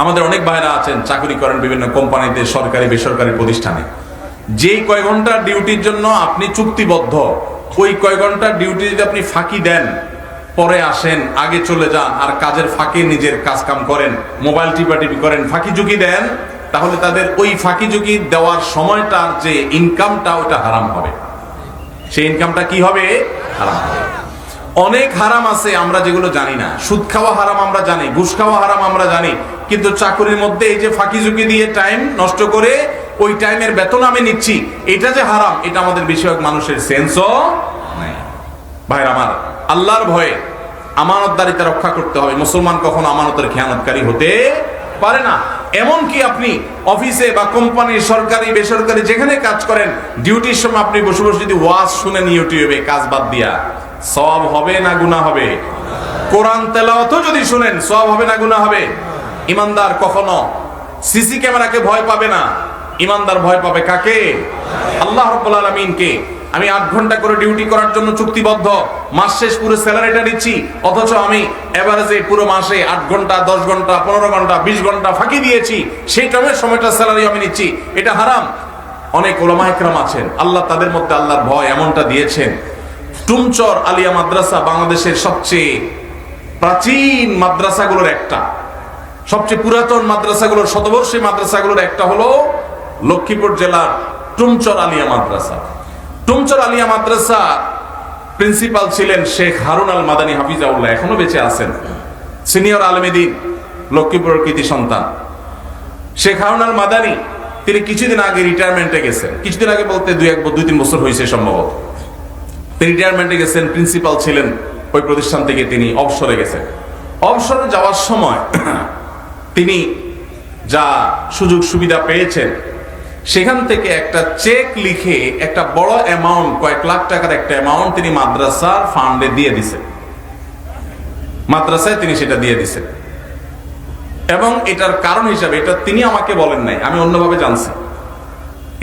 আমাদের অনেক ভাইরা আছেন চাকরি করেন বিভিন্ন কোম্পানিতে, সরকারি বেসরকারি প্রতিষ্ঠানে। যেই কয় ঘন্টার ডিউটির জন্য আপনি চুক্তিবদ্ধ, ওই কয় ঘন্টার ডিউটি যদি আপনি ফাঁকি দেন, পরে আসেন, আগে চলে যান, আর কাজের ফাঁকে নিজের কাজ কাম করেন, মোবাইল টিপাটিপি করেন, ফাঁকি ঝুঁকি দেন, তাহলে তাদের ওই ফাঁকি ঝুঁকি দেওয়ার সময়টার যে ইনকামটা, ওটা হারাম হবে। সেই ইনকামটা কি হবে? হারাম হবে। অনেক হারাম আছে আমরা যেগুলো জানি না। সুদ খাওয়া হারাম আমরা জানি, ঘুষ খাওয়া হারাম আমরা জানি, কিন্তু চাকরির মধ্যে এই যে ফাঁকি ঝুঁকি দিয়ে টাইম নষ্ট করে ওই টাইমের বেতন আমি নিচ্ছি, এটা যে হারাম, এটা আমাদের বেশিরভাগ মানুষের সেন্সও নাই। ভাইরা আমার, আল্লাহর ভয়ে আমানতদারিতা রক্ষা করতে হবে। মুসলমান কখনো আমানতের খেয়ানতকারী হতে পারে না। এমনকি আপনি অফিসে বা কোম্পানি, সরকারি বেসরকারি যেখানে কাজ করেন, ডিউটির সময় আপনি বসে বসে যদি ওয়াজ শুনেন ইউটিউবে কাজ বাদ দিয়া, সওয়াব হবে না গুনাহ হবে? কোরআন তেলাওয়াতও যদি শুনেন, সওয়াব হবে না গুনাহ হবে? ইমানদার কখনো সিসি ক্যামেরাকে ভয় পাবে না। ইমানদার ভয় পাবে কাকে? আল্লাহ রাব্বুল আলামিনকে। আমি 8 ঘন্টা করে ডিউটি করার জন্য চুক্তিবদ্ধ, মাস শেষ পুরো স্যালারিটা নিচ্ছি, অথচ আমি এভারেজে পুরো মাসে 8 ঘন্টা, 10 ঘন্টা, 15 ঘন্টা, 20 ঘন্টা ফাঁকি দিয়েছি, সেই টাইমের সময়টা স্যালারি আমি নিচ্ছি, এটা হারাম। অনেক উলামা ইকরাম আছেন, আল্লাহ তাদের মধ্যে আল্লাহর ভয় এমনটা দিয়েছেন। টুমচর আলিয়া মাদ্রাসা বাংলাদেশের সবচেয়ে প্রাচীন মাদ্রাসাগুলোর একটা, সবচেয়ে পুরাতন মাদ্রাসাগুলোর, শতবর্ষী মাদ্রাসাগুলোর একটা হলো লক্ষ্মীপুর জেলার টুমচর আলিয়া মাদ্রাসা। টুমচর আলিয়া মাদ্রাসা প্রিন্সিপাল ছিলেন শেখ হারুন আল মাদানী হাফিজাউল্লাহ, এখনো বেঁচে আছেন, সিনিয়র আলেম দ্বীন, লক্ষ্মীপুরের কৃতি সন্তান। শেখ হারুন আল মাদানী তিনি কিছুদিন আগে রিটায়ারমেন্টে গেছেন। কিছুদিন আগে বলতে 2-3 বছর হয়েছে সম্ভবত। তিনি রিটায়ারমেন্টে গেছেন, প্রিন্সিপাল ছিলেন ওই প্রতিষ্ঠান থেকে, তিনি অবসরে গেছেন। অবসরে যাওয়ার সময় তিনি যা সুযোগ সুবিধা পেয়েছেন, সেখান থেকে একটা চেক লিখে একটা বড় অ্যামাউন্ট, কয়েক লাখ টাকার একটা অ্যামাউন্ট তিনি মাদ্রাসার ফান্ডে দিয়ে দিছেন। মাদ্রাসায় তিনি সেটা দিয়ে দিছেন, এবং এটার কারণ হিসাবে, এটা তিনি আমাকে বলেন নাই, আমি অন্যভাবে জানছি,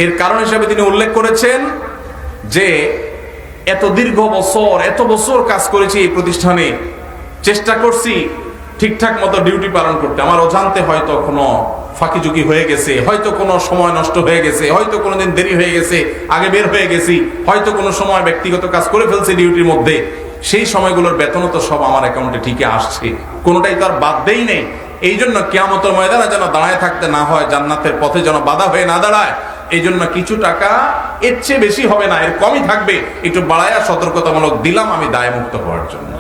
এর কারণ হিসাবে তিনি উল্লেখ করেছেন যে এত দীর্ঘ বছর, এত বছর কাজ করেছি এই প্রতিষ্ঠানে, চেষ্টা করছি ঠিকঠাক মতো ডিউটি পালন করতে, আমার অজান্তে হয়তো কোনো ফাঁকি ঝুঁকি হয়ে গেছে, হয়তো কোনো সময় নষ্ট হয়ে গেছে, হয়তো কোনোদিন দেরি হয়ে গেছে, আগে বের হয়ে গেছি, হয়তো কোনো সময় ব্যক্তিগত কাজ করে ফেলছে ডিউটির মধ্যে, সেই সময়গুলোর বেতনও তো সব আমার অ্যাকাউন্টে ঠিকই আসছে, কোনোটাই তো আর বাদ দেই নেই। এই জন্য কিয়ামতের ময়দানে যেন দাঁড়ায় থাকতে না হয়, জান্নাতের পথে যেন বাধা হয়ে না দাঁড়ায়, এই জন্য কিছু টাকা, এর চেয়ে বেশি হবে না, এর কমই থাকবে, একটু বাড়ায়া সতর্কতামূলক দিলাম আমি দায় মুক্ত হওয়ার জন্য।